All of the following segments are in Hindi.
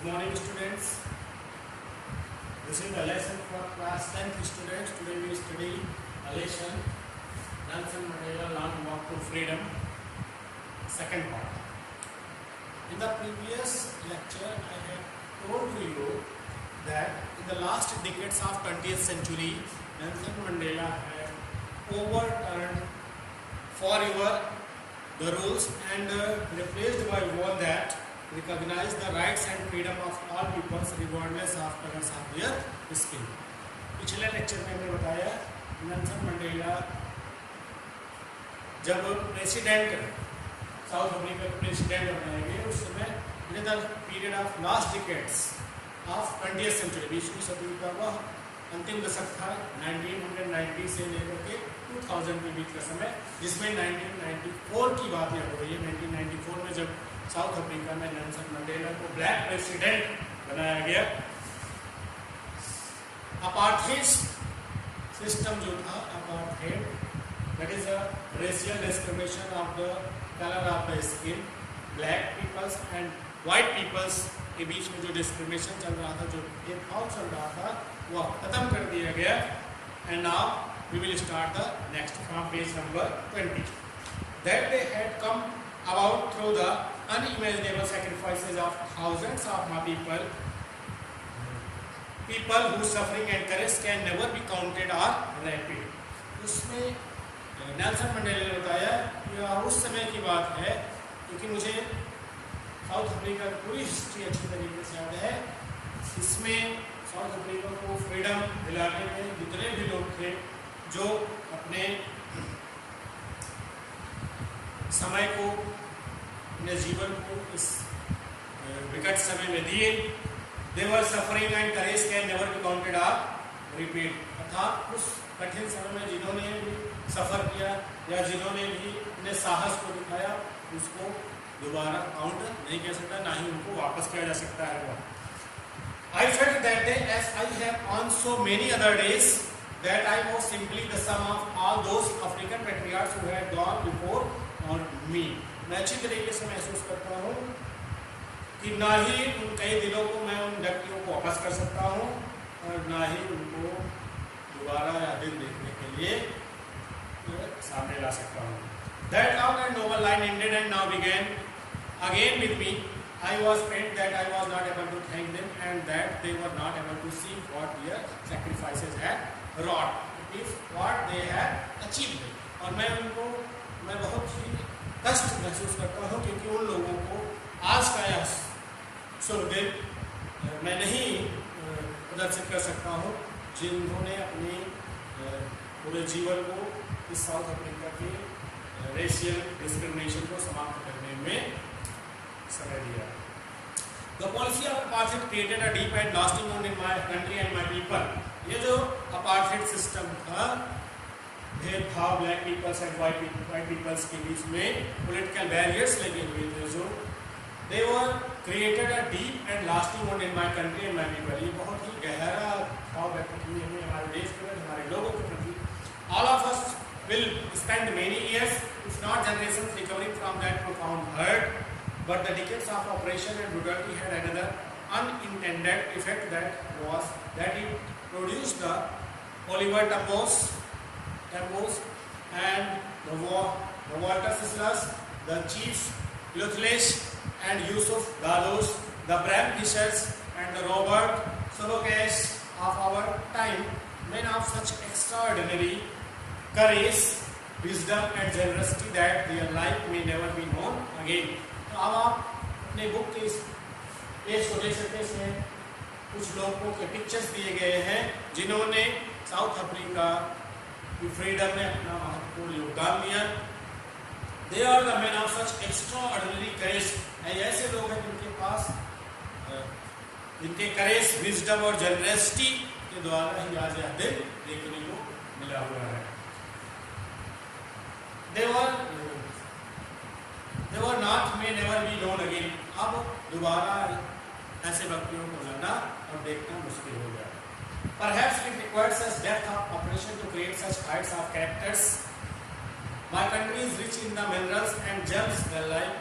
morning, students. This is the lesson for class 10th students. Today we study a lesson Nelson Mandela Long Walk to Freedom, second part. In the previous lecture, I have told you that in the last decades of 20th century, Nelson Mandela had overturned forever the rules and replaced by one that recognize the rights and freedom of all peoples regardless of colors of their skin. पिछले लेक्चर में हमने बताया नेल्सन मंडेला जब प्रेसिडेंट साउथ अफ्रीका के प्रेसिडेंट बनाए गए उस समय in the period of last decades of 20th century, 20वीं सदी का वह अंतिम दशक था 1990 से लेकर के 2000 के बीच का समय, जिसमें 1994 की बात याद हो रही है। 1994 में जब साउथ अफ्रीका में नेल्सन मंडेला को ब्लैक प्रेसिडेंट बनाया गया, अपार्थाइड सिस्टम जो था, apartheid that is a racial discrimination of the colour of the skin, black peoples and white peoples के बीच में जो डिस्क्रिमिनेशन चल रहा था, जो भेदभाव चल रहा था, वह खत्म कर दिया गया। And now we will start the next from page number 20. That they had come about through the unimaginable sacrifices of thousands of my people whose suffering and courage can never be counted or rated. उसमें नेल्सन मंडेला ने बताया कि उस समय की बात है, क्योंकि मुझे साउथ अफ्रीका की पूरी हिस्ट्री अच्छी तरीके से याद है। इसमें साउथ अफ्रीका को फ्रीडम दिलाने में जितने भी लोग थे जो अपने समय को, अपने जीवन को इस विकट समय में दिए, they were suffering and courage can never be counted और रिपीट। अर्थात उस कठिन समय में जिन्होंने भी सफर किया या जिन्होंने भी अपने साहस को दिखाया, उसको दोबारा काउंट नहीं किया सकता, ना ही उनको वापस किया जा सकता है। वो I felt that day as I have on so many other days that I was simply the sum of all those African patriots who had gone before on me. मैं अच्छी तरीके से महसूस करता हूँ कि ना ही उन कई दिनों को मैं उन व्यक्तियों को वापस कर सकता हूँ और ना ही उनको दोबारा या दिन देखने के लिए सामने ला सकता हूँ। That long and noble line ended and now began again with me. I was pained that I was not able to thank them and that they were not able to see what their sacrifices had wrought. It is what they had achieved. और मैं बहुत ही कष्ट महसूस करता हूँ क्योंकि उन लोगों को आज का यह शुभ दिन मैं नहीं प्रदर्शित कर सकता हूँ जिन्होंने अपने पूरे जीवन को इस साउथ अफ्रीका के रेशियल डिस्क्रिमिनेशन को समाप्त करने में समय दिया। The policy of apartheid created a deep and lasting wound in my country and my people. ये जो अपार्थाइड सिस्टम था, भेदभाव black peoples and white peoples के बीच में पॉलिटिकल बैरियर्स लगे हुए थे, जो they were created a deep and lasting wound in my country and my people. ये बहुत ही गहरा भाव व्यक्त किए हैं हमारे देश के प्रति, हमारे लोगों के प्रति। All of us will spend many years if not generations recovering from that profound hurt, but the decades of oppression and brutality had another unintended effect, that it produced the Oliver Tambos and the Walter Sislas, the chiefs Lutlesh and Yusuf Gados, the Bram Fishers and the Robert Sobokesh of our time, men of such extraordinary courage, wisdom and generosity that their life may never be known again. तो अब आप अपने बुक के इस पेज को देख सकते हैं, इसमें कुछ लोगों के पिक्चर्स दिए गए हैं जिन्होंने साउथ अफ्रीका की फ्रीडम में अपना महत्वपूर्ण योगदान दिया। They are the man of such extraordinary courage. ऐसे लोग हैं जिनके पास जिनके करेज, विजडम और जनरसिटी के द्वारा ही आज यह दिन देखने को मिला हुआ है। They were not, may never be known again. अब दोबारा ऐसे व्यक्तियों को जाना और देखना मुश्किल हो गया। Perhaps it required such depth of operation to create such heights of characters. My country is rich in the minerals and gems, the like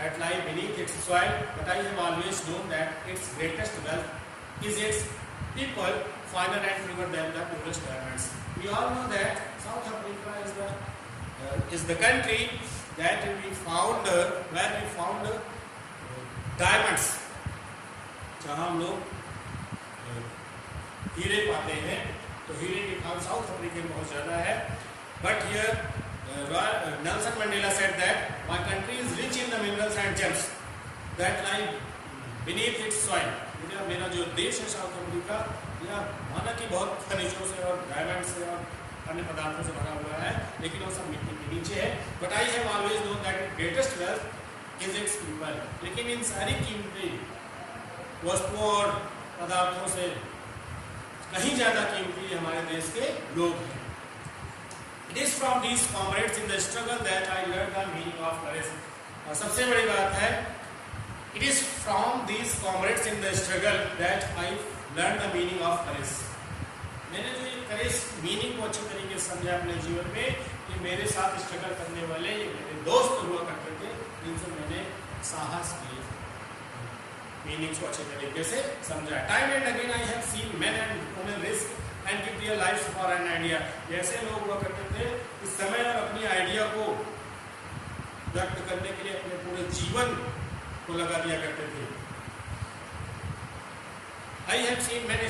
that lie beneath its soil, but I have always known that its greatest wealth is its people, finer and purer than the purest diamonds. We all know that South Africa is the country that we found where we found diamonds, जहाँ हम लोग हीरे पाते हैं. तो हीरे की खान साउथ अफ्रीका में बहुत ज़्यादा है. But here Nelson Mandela said that my country is rich in the minerals and James that lie beneath it's soil. मेरा जो देश है साउथ अफ्रीका, यह माना कि बहुत खनिजों से और डायमंड से और अन्य पदार्थों से भरा हुआ है, लेकिन वो सब मिट्टी के नीचे है. But I have always known that greatest wealth is it's people. लेकिन इन सारी कीमती वस्तुओं और पदार्थों से कहीं ज़्यादा कीमती हमारे देश के लोग हैं. It is from these comrades in the struggle that I learn the meaning of courage. और सबसे बड़ी बात है, it is from these comrades in the struggle that I learn the meaning of courage. मैंने जो ये करेज मीनिंग को अच्छी तरीके से समझा अपने जीवन में, ये मेरे साथ स्ट्रगल करने वाले ये मेरे दोस्त हुआ करते थे, जिनसे मैंने साहस की मीनिंग्स को अच्छे तरीके से समझा. Time and again I have seen main and women risk and give their lives for an idea. ऐसे लोग हुआ करते थे इस समय और अपनी आइडिया को व्यक्त करने के लिए अपने पूरे जीवन को लगा दिया करते थे. I have seen men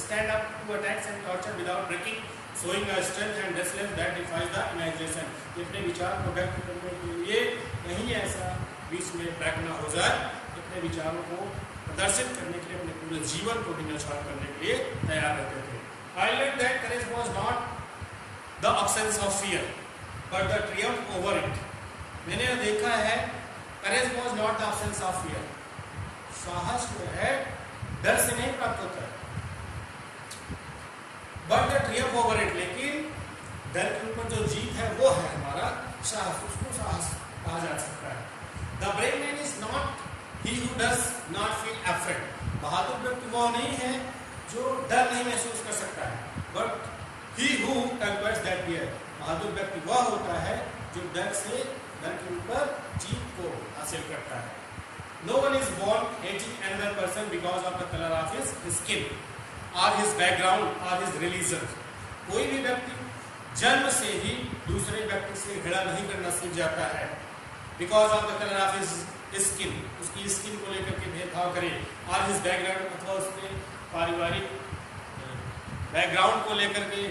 stand up to attacks and torture without breaking, showing a strength and resilience that defies the imagination. अपने विचार को व्यक्त करने के लिए नहीं ऐसा बीच में ब्रेक ना हो जाए, अपने विचारों को प्रदर्शित करने के लिए अपने पूरे जीवन को भी न्यौछावर करने के लिए तैयार रहते थे. I learned that courage was not the absence of fear, but the triumph over it. मैंने देखा है, courage was not the absence of fear. साहस जो है डर से नहीं प्राप्त होता है, but the Triumph over it. लेकिन डर के ऊपर जो जीत है वो है हमारा साहस. उसको साहस कहा जा सकता है. The brave man is not he who does not feel afraid. बहादुर व्यक्ति वो नहीं है जो डर नहीं महसूस कर सकता है, but he who conquers that fear. बहादुर व्यक्ति वह होता है जो डर के ऊपर जीत को हासिल करता है. No one is born hating another person because of the color of his skin or his background or his religion. कोई भी व्यक्ति जन्म से ही दूसरे व्यक्ति से घृणा नहीं करना सीख जाता है because of the color of his skin. उसकी स्किन को लेकर के भेदभाव करे, और his background अथवा उसके पारिवारिक बैकग्राउंड को लेकर के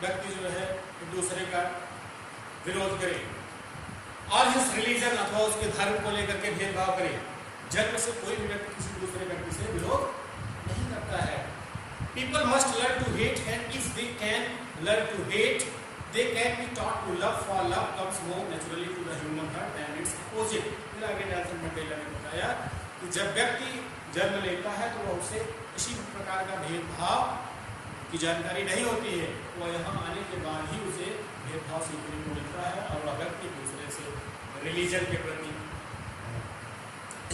व्यक्ति जो है एक दूसरे का विरोध करे, और हिज रिलीजन अथवा उसके धर्म को लेकर के भेदभाव करे. जन्म से कोई भी व्यक्ति किसी दूसरे व्यक्ति से विरोध नहीं करता है. People must learn to hate, and if they can learn to hate, they can be taught to love, for love comes more naturally to the human heart and its opposite. फिर आगे नेल्सन मंडेला ने बताया कि जब व्यक्ति जन्म लेता है तो वह उसे किसी प्रकार का भेदभाव की जानकारी नहीं होती है. वह यहाँ आने के बाद ही उसे भेदभाव सीखने को मिलता है, और वह व्यक्ति दूसरे से रिलीजन के प्रति,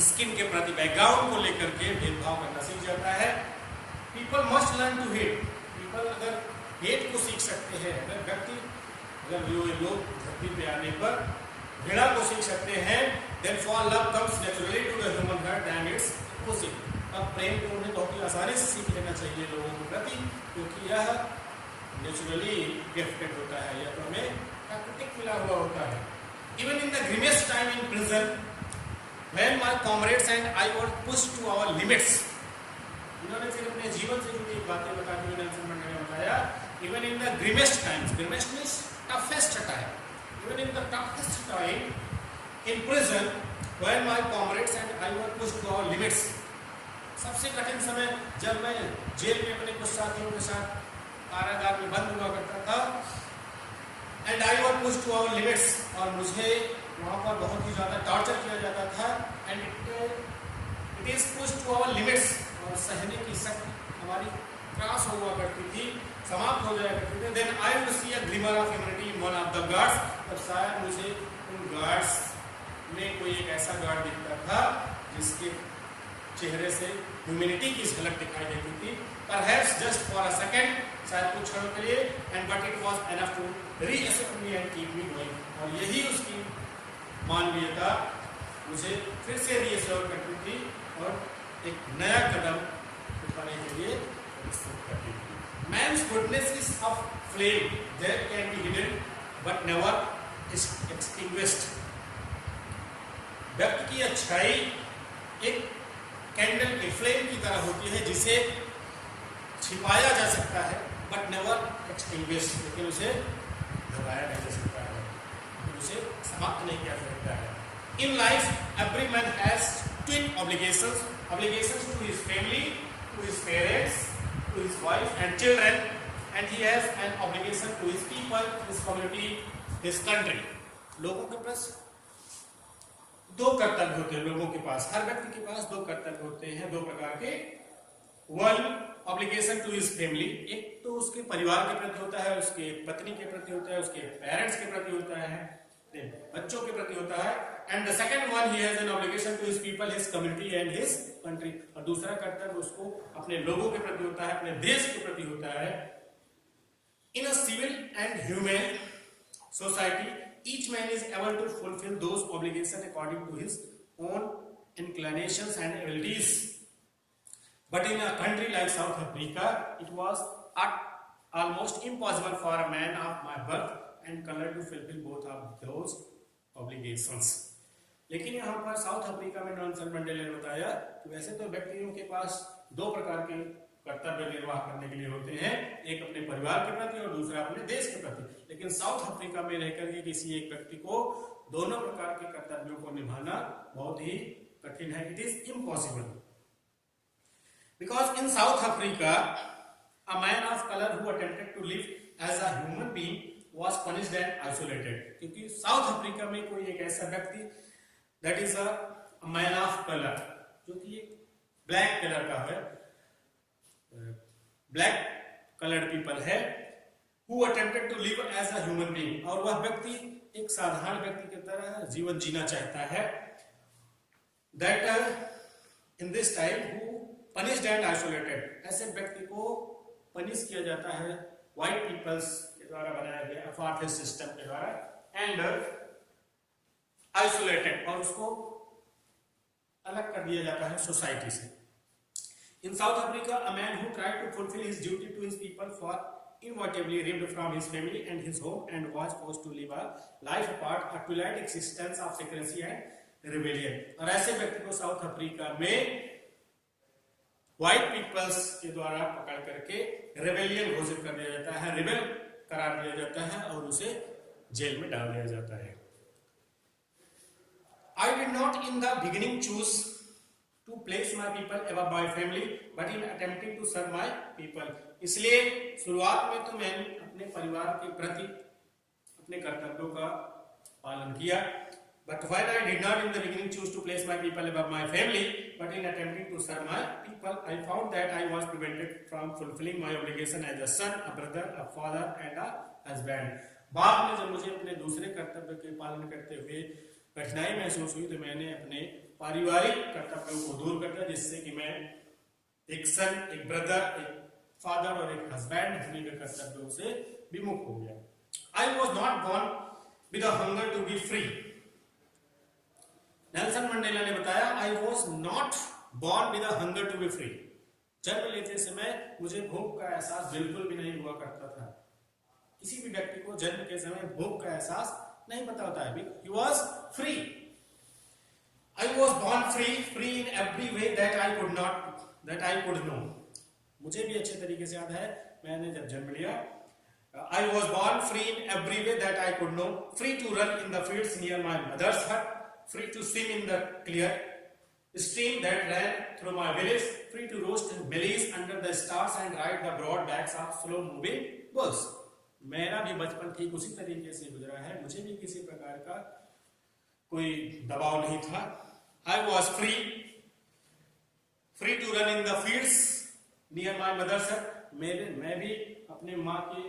स्किन के प्रति, बैकग्राउंड को लेकर के भेदभाव करना सीख जाता है. People must learn to hate. People अगर हेट को सीख सकते हैं, अगर लोग धरती पे आने पर घृणा को सीख सकते हैं, then for love comes naturally to the human heart and its opposite. अब प्रेम को उन्हें बहुत ही आसानी से सीख लेना चाहिए लोगों के प्रति, क्योंकि यह नेचुरली गिफ्टेड होता है, यह तो हमें प्राकृतिक मिला हुआ होता है. Even in the grimmest time in prison, when my comrades and I were pushed to our limits. इन्होंने फिर अपने जीवन से जुड़ी बातें बताते हुए नेल्सन मंडेला ने बताया, even in the grimmest times, grimmest means toughest time, even in the toughest time in prison, when my comrades and I were pushed to our limits. सबसे कठिन समय जब मैं जेल में अपने कुछ साथियों के साथ कारागार में बंद हुआ करता था, and I was pushed to our limits, और मुझे वहाँ पर बहुत ही ज़्यादा टॉर्चर किया जाता था, and it is pushed to our limits, और सहने की शक्ति हमारी क्रॉस हुआ करती थी, समाप्त हो जाया करती थी. Then I would see a glimmer of humanity in one of the guards. तब शायद मुझे उन गार्ड्स में कोई एक ऐसा गार्ड दिखता था जिसके चेहरे से ह्यूमैनिटी की झलक दिखाई देती थी. Perhaps just for a second, शायद कुछ क्षणों के लिए, and but it was enough to reassure me and keep me going. और यही उसकी मानवीयता उसे फिर से रीएश्योर करती थी और एक नया कदम उठाने के लिए प्रस्तुत करती थी। Man's goodness is a flame that can be hidden but never extinguished. व्यक्ति की अच्छाई एक कैंडल के फ्लेम की तरह होती है जिसे छिपाया जा सकता है बट नेवर एक्सटिंग्विश्ड, लेकिन उसे दबाया नहीं जा सकता है, लेकिन उसे समाप्त नहीं किया जा सकता है। In life every man has twin obligations to his family, to his parents, to his wife and children, and he has an obligation to his people, his community, his country. लोगों के पास दो कर्तव्य होते हैं, लोगों के पास, हर व्यक्ति के पास दो कर्तव्य होते हैं, दो प्रकार के। One obligation to his family, एक तो उसके परिवार के प्रति होता है, उसके पत्नी के प्रति होता है, उसके पेरेंट्स के प्रति होता है, बच्चों के प्रति होता है। And the second one he has an obligation to his people, his community and his country. और दूसरा कर्तव्य उसको अपने लोगों के प्रति होता है, अपने देश के प्रति होता है। In a civil and human society each man is able to fulfill those obligations according to his own inclinations and abilities, but in a country like South Africa it was almost impossible for a man of my birth and color to fulfill both of those obligations. लेकिन यहाँ पर साउथ अफ्रीका में नेल्सन मंडेला ने बताया कि वैसे तो व्यक्तियों के पास दो प्रकार के कर्तव्य निर्वाह करने के लिए होते हैं, एक अपने परिवार के प्रति और दूसरा अपने देश के प्रति, लेकिन साउथ अफ्रीका में रहकर के किसी एक व्यक्ति को दोनों प्रकार के कर्तव्यों को निभाना बहुत ही कठिन है। It is impossible because in South Africa a man of colour who attempted to live as a human being was punished and isolated. क्योंकि साउथ अफ्रीका में कोई एक ऐसा व्यक्ति that is a man of colour, जो कि ब्लैक कलर का है, ब्लैक कलर्ड पीपल है, who attempted to live as a human being, और वह व्यक्ति एक साधारण व्यक्ति की तरह जीवन जीना चाहता है। that in this time who punished and isolated, ऐसे व्यक्ति को पनिश किया जाता है व्हाइट पीपल्स के द्वारा बनाया गया अपार्थाइड सिस्टम के द्वारा, एंड आइसोलेटेड, और उसको अलग कर दिया जाता है सोसाइटी से। In South Africa, a man who tried to fulfill his duty to his people for inevitably ripped from his family and his home and was forced to live a life apart, a twilight existence of secrecy and rebellion। और ऐसे व्यक्ति को साउथ अफ्रीका में व्हाइट पीपल्स के द्वारा पकड़ करके रेबेलियन घोषित कर दिया जाता है, रिबेल करार दिया जाता है और उसे जेल में डाल दिया जाता है। I did not in the beginning choose to place my people above my family, but in attempting to serve my people, इसलिए शुरुआत में तो मैंने अपने परिवार के प्रति अपने कर्तव्यों का पालन किया, but while I did not in the beginning choose to place my people above my family, but in attempting to serve my people, I found that I was prevented from fulfilling my obligation as a son, a brother, a father and a husband। बाद में जब मुझे अपने दूसरे कर्तव्य के पालन करते हुए कठिनाई महसूस हुई तो मैंने अपने पारिवारिक कर्तव्यों को दूर कर दिया, जिससे कि मैं एक सन, एक ब्रदर, एक फादर और एक हस्बैंड होने के कर्तव्यों से विमुख हो गया। I was not born with a hunger to be free. Nelson Mandela ने बताया I was not born with a hunger to be free. जन्म लेते समय मुझे भूख का एहसास बिल्कुल भी नहीं हुआ करता था। किसी भी व्यक्ति को जन्म के समय भूख का एहसास नहीं पता होता है। He was free. I was born free, free in every way that I could know. मुझे भी अच्छे तरीके से याद है, मैंने जब जन्म लिया, I was born free in every way that I could know, free to run in the fields near my mother's hut, free to swim in the clear stream that ran through my village, free to roast maize under the stars and ride the broad backs of slow-moving bulls। मेरा भी बचपन ठीक उसी तरीके से गुजरा है, मुझे भी किसी प्रकार का कोई दबाव नहीं था। I was free to run in the fields near my mother's hut। मैं भी अपने माँ के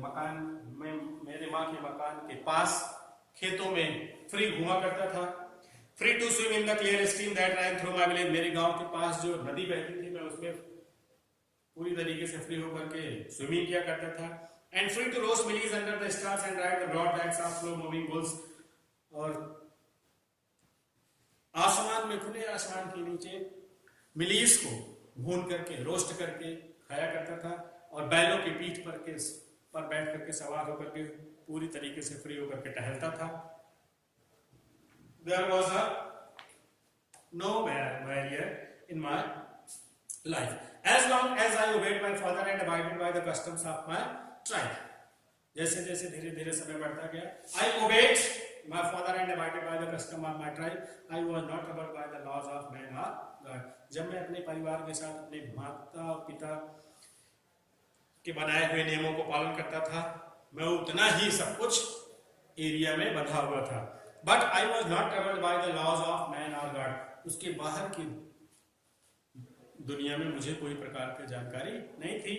मकान में, मेरे माँ के मकान के पास खेतों में फ्री घुमा करता था। Free to swim in the clear stream that ran through my village। मेरे गांव के पास जो नदी बहती थी मैं उसमें पूरी तरीके से फ्री होकर के स्विमिंग किया करता था। And free to roast maize under the stars and ride the broad backs of slow moving bulls। और में खुले आसमान के नीचे मिलीस को भून करके रोस्ट करके खाया करता था और बैलों की पीठ पर बैठ करके सवार होकर के पूरी तरीके से फ्री होकर के टहलता था। There was no barrier in my life as long as I obeyed my father and abided by the customs of my tribe. जैसे जैसे धीरे धीरे समय बढ़ता गया, I obeyed my father and abided by the custom of my tribe. I was not troubled by the laws of man or God. जब मैं अपने परिवार के साथ अपने माता और पिता के बनाए हुए नियमों को पालन करता था, मैं उतना ही सब कुछ एरिया में बंधा हुआ था। But I was not troubled by the laws of man or God. उसके बाहर की दुनिया में मुझे कोई प्रकार की जानकारी नहीं थी।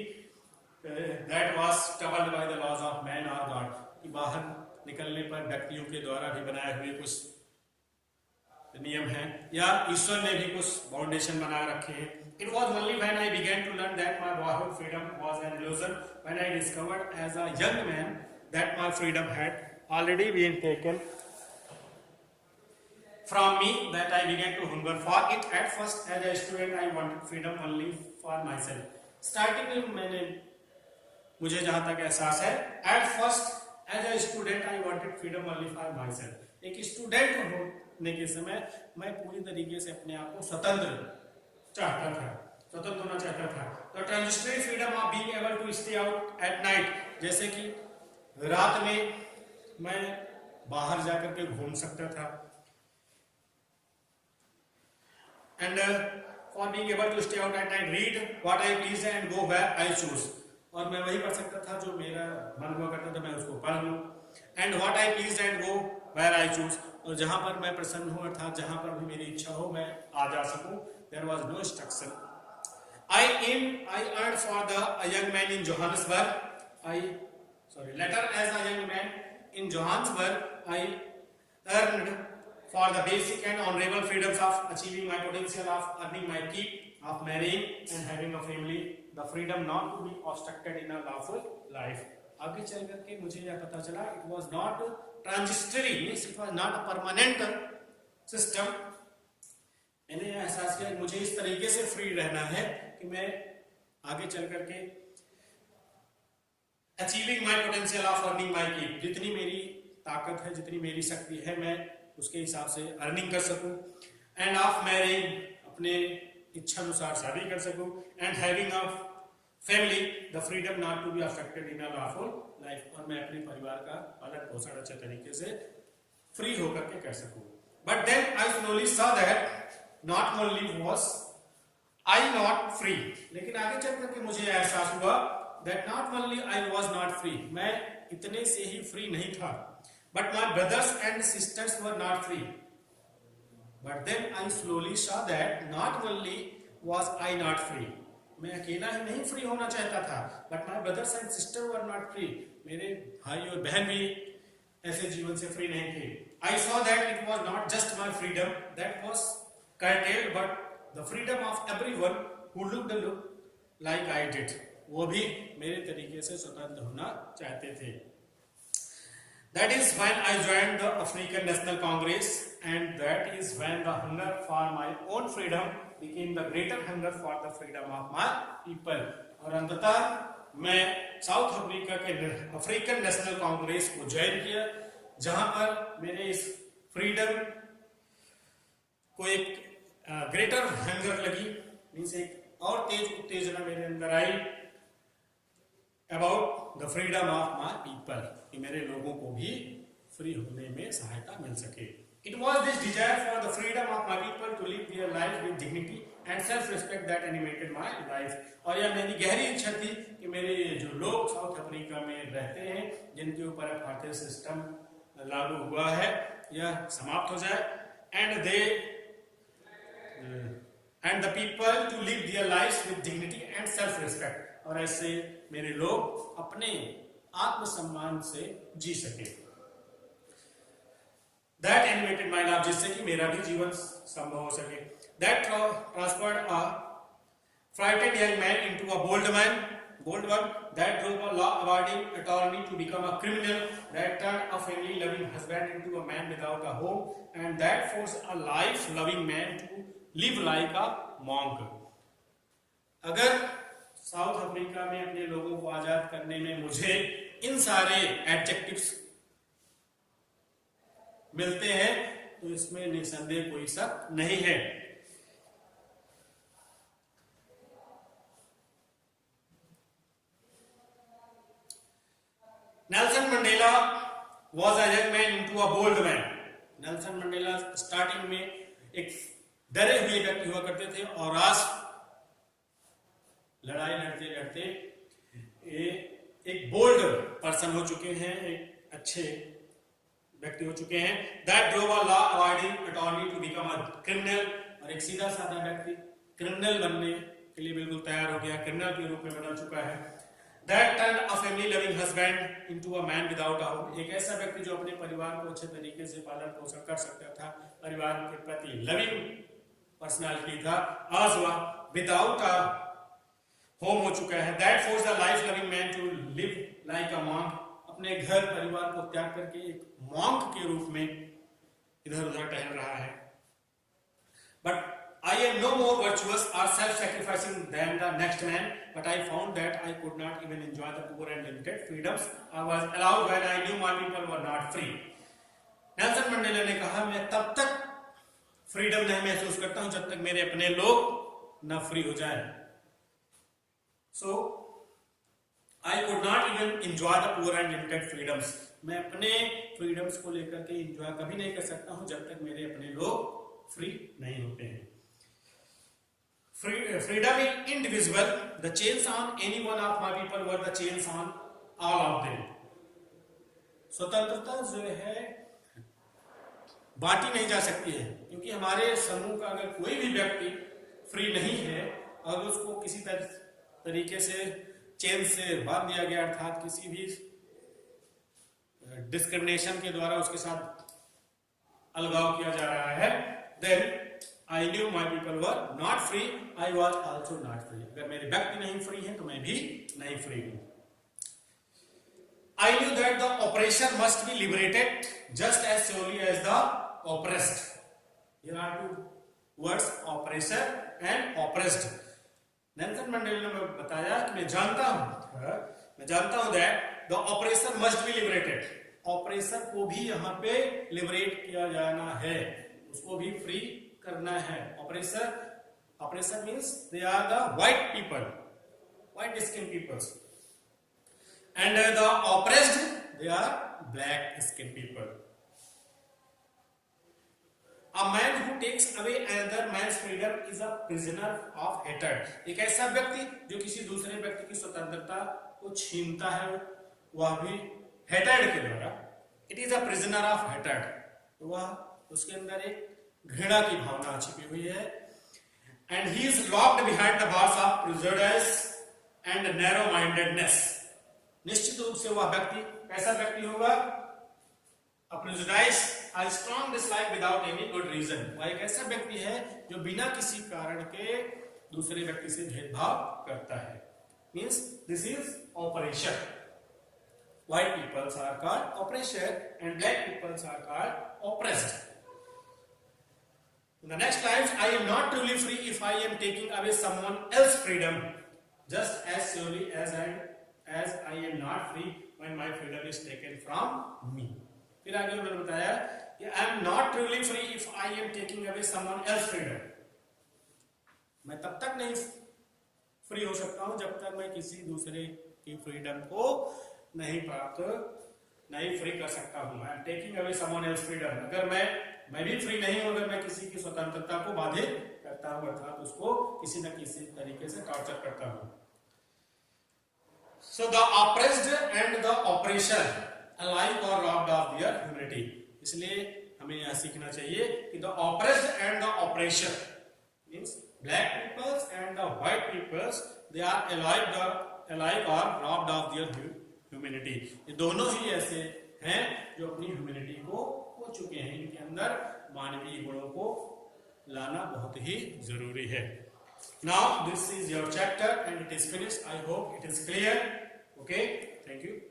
That was troubled by the laws of man or God. कि बाहर निकलने पर व्यक्तियों के द्वारा भी बनाए हुए कुछ नियम हैं या ईश्वर ने भी कुछ फाउंडेशन बना रखे हैं। It was only when I began to learn that my boyhood freedom was an illusion, when I discovered as a young man that my freedom had already been taken from me, that I began to hunger for it. At first, as a student, I wanted freedom only for myself. Starting में मुझे जहाँ तक एहसास है, at first, as a student, I wanted freedom only for myself. एक स्टूडेंट होने के समय मैं पूरी तरीके से अपने आप को स्वतंत्र चाहता था, स्वतंत्र होना चाहता था। तो transitory freedom of being able to stay out at night, जैसे कि रात में मैं बाहर जाकर के घूम सकता था, and for being able to stay out at night, read what I please and go where I choose. और मैं वही पढ़ सकता था जो मेरा मन हुआ करता था, मैं उसको पढ़ लूँ। And what I please and go where I choose. और जहाँ पर मैं प्रसन्न हूँ अर्थात जहाँ पर भी मेरी इच्छा हो मैं आ जा सकूँ। There was no instruction. I earned for a young man in Johannesburg. Later as a young man in Johannesburg, I earned for the basic and honorable freedoms of achieving my potential, of earning my keep, of marrying and having a family, the freedom not to be obstructed in a lawful life. आगे चल करके मुझे यह पता चला, it was not transitory, means it was not a permanent system. मैंने यह एहसास किया मुझे इस तरीके से फ्री रहना है कि मैं आगे चल करके achieving my potential of earning my keep, जितनी मेरी ताकत है, जितनी मेरी शक्ति है, मैं उसके हिसाब से अर्निंग कर सकूं, एंड ऑफ मैरिंग, अपने इच्छा अनुसार शादी कर सकूं, and having of family, the freedom not to be affected in a lawful life, और मैं अपने परिवार का पालन पोषण अच्छे तरीके से फ्री होकर के कर सकूं। But then I slowly saw that not only was I not free, लेकिन आगे चल करके मुझे एहसास हुआ that not only I was not free, मैं इतने से ही फ्री नहीं था, but my brothers and sisters were not free. But then I slowly saw that not only was I not free, मैं अकेला ही नहीं फ्री होना चाहता था, but my brothers and sisters were not free, मेरे भाई और बहन भी ऐसे जीवन से फ्री नहीं थे। I saw that it was not just my freedom that was curtailed, but the freedom of everyone who looked like I did, वो भी मेरे तरीके से स्वतंत्र होना चाहते थे। That is when I joined the African National Congress, and that is when the hunger for my own freedom became the greater hunger for the freedom of my people. और अंततः मैं साउथ अफ्रीका के अफ्रीकन नेशनल कांग्रेस को ज्वाइन किया, जहां पर मैंने इस फ्रीडम को एक ग्रेटर हंगर लगी, मीन्स एक और तेज उत्तेजना मेरे अंदर आई about the freedom of my people, कि मेरे लोगों को भी फ्री होने में सहायता मिल सके। It was this desire for the freedom of my people to live their life with dignity and self-respect that animated my life. और यह मेरी गहरी इच्छा थी कि मेरे जो लोग साउथ अफ्रीका में रहते हैं, जिनके ऊपर अपार्थाइड सिस्टम लागू हुआ है, यह समाप्त हो जाए, and the people to live their lives with dignity and self-respect, और ऐसे मेरे लोग अपने आत्मसम्मान से जी सके। That animated my life, जिससे कि मेरा भी जीवन संभव हो सके। That transferred a frightened young man into a bold one, that drove a law-abiding attorney to become a criminal, that turned a family-loving husband into a man without a home, and that forced a life-loving man to live like a monk. अगर साउथ अफ्रीका में अपने लोगों को आजाद करने में मुझे इन सारे एडजेक्टिव्स मिलते हैं तो इसमें निसंदेह कोई शक नहीं है। Nelson Mandela was a young man into a bold man. Nelson Mandela starting में एक डरे हुए व्यक्ति हुआ करते थे और आज लड़ाई लड़ते लड़ते एक बोल्ड पर्सन हो चुके हैं, एक अच्छे व्यक्ति हो चुके हैं। That drove a law-abiding attorney to become a criminal, और एक सीधा साधा व्यक्ति क्रिमिनल बनने के लिए बिल्कुल तैयार हो गया, क्रिमिनल के रूप में बदल चुका है। That turned a family-loving husband into a man without a home. एक ऐसा व्यक्ति जो अपने परिवार को अच्छे तरीके से पालन पोषण कर सकता था, परिवार के प्रति लविंग पर्सनालिटी था, आज वह विदाउट अ होम हो चुका है। That forced a life-loving man to live like a monk. अपने घर परिवार को त्याग करके एक मॉन्क के रूप में इधर उधर टहल रहा है। But I am no more virtuous or self-sacrificing than the next man, but I found that I could not even enjoy the poor and limited freedoms I was allowed when I knew my people were not free. Nelson Mandela ने कहा, मैं तब तक फ्रीडम नहीं महसूस करता हूं जब तक मेरे अपने लोग न फ्री हो जाए। So I could not even enjoy the poor and limited freedoms. मैं अपने फ्रीडम्स को लेकर के एंजॉय कभी नहीं कर सकता हूं जब तक मेरे अपने लोग फ्री नहीं होते हैं। Freedom is indivisible. The chains on any one of my people were the chains on all of them. स्वतंत्रता जो है बांटी नहीं जा सकती है, क्योंकि हमारे समूह का अगर कोई भी व्यक्ति फ्री नहीं है और उसको किसी तरीके से चेन से बांध दिया गया, अर्थात किसी भी डिस्क्रिमिनेशन के द्वारा उसके साथ अलगाव किया जा रहा है, then I knew my people were not free. I was also not free. अगर मेरे व्यक्ति नहीं फ्री हैं तो मैं भी नहीं फ्री हूं। I knew that the oppressor must be liberated just as surely as the oppressed. Here are two words, oppressor and oppressed. Nelson Mandela ने बताया कि मैं जानता हूं that the oppressor must be liberated. Oppressor को भी यहाँ पे लिबरेट किया जाना है, उसको भी फ्री करना है। Oppressor means they are the white people, white skin peoples, and the oppressed they are black skin people. A man who takes away another man's freedom is a prisoner of hatred. एक ऐसा व्यक्ति जो किसी दूसरे व्यक्ति की स्वतंत्रता को छीनता है, वह भी हेटेड के द्वारा, it is a prisoner of hated, वह उसके अंदर एक घृणा की भावना छिपी हुई है। And he is locked behind the bars of prejudice and narrow mindedness. निश्चित रूप से वह व्यक्ति कैसा व्यक्ति होगा? A prejudice, a strong dislike without any good reason. वह एक ऐसा व्यक्ति है जो बिना किसी कारण के दूसरे व्यक्ति से भेदभाव करता है। Means this is operation. White peoples are called oppressor and black peoples are called oppressed. In the next lines, I am not truly free if I am taking away someone else's freedom, just as surely as I am not free when my freedom is taken from me. फिर आगे उन्होंने बताया कि I am not truly free if I am taking away someone else's freedom. मैं तब तक नहीं फ्री हो सकता हूं जब तक मैं किसी दूसरे की फ्रीडम को नहीं फ्री कर सकता हूं। I am taking away someone else freedom. अगर मैं भी फ्री नहीं हूं अगर मैं किसी की स्वतंत्रता को बाधित करता हूं, अर्थात उसको किसी न किसी तरीके से टॉर्चर करता हूं। So the oppressed and the operation alike are robbed of their humanity. इसलिए हमें यह सीखना चाहिए कि the oppressed and the operation means black peoples and the white peoples they are alike are robbed of their humanity. ये दोनों ही ऐसे हैं जो अपनी ह्यूमैनिटी को खो चुके हैं। इनके अंदर मानवीय गुणों को लाना बहुत ही जरूरी है। Now this is your chapter and it is finished. I hope it is clear. Okay, thank you.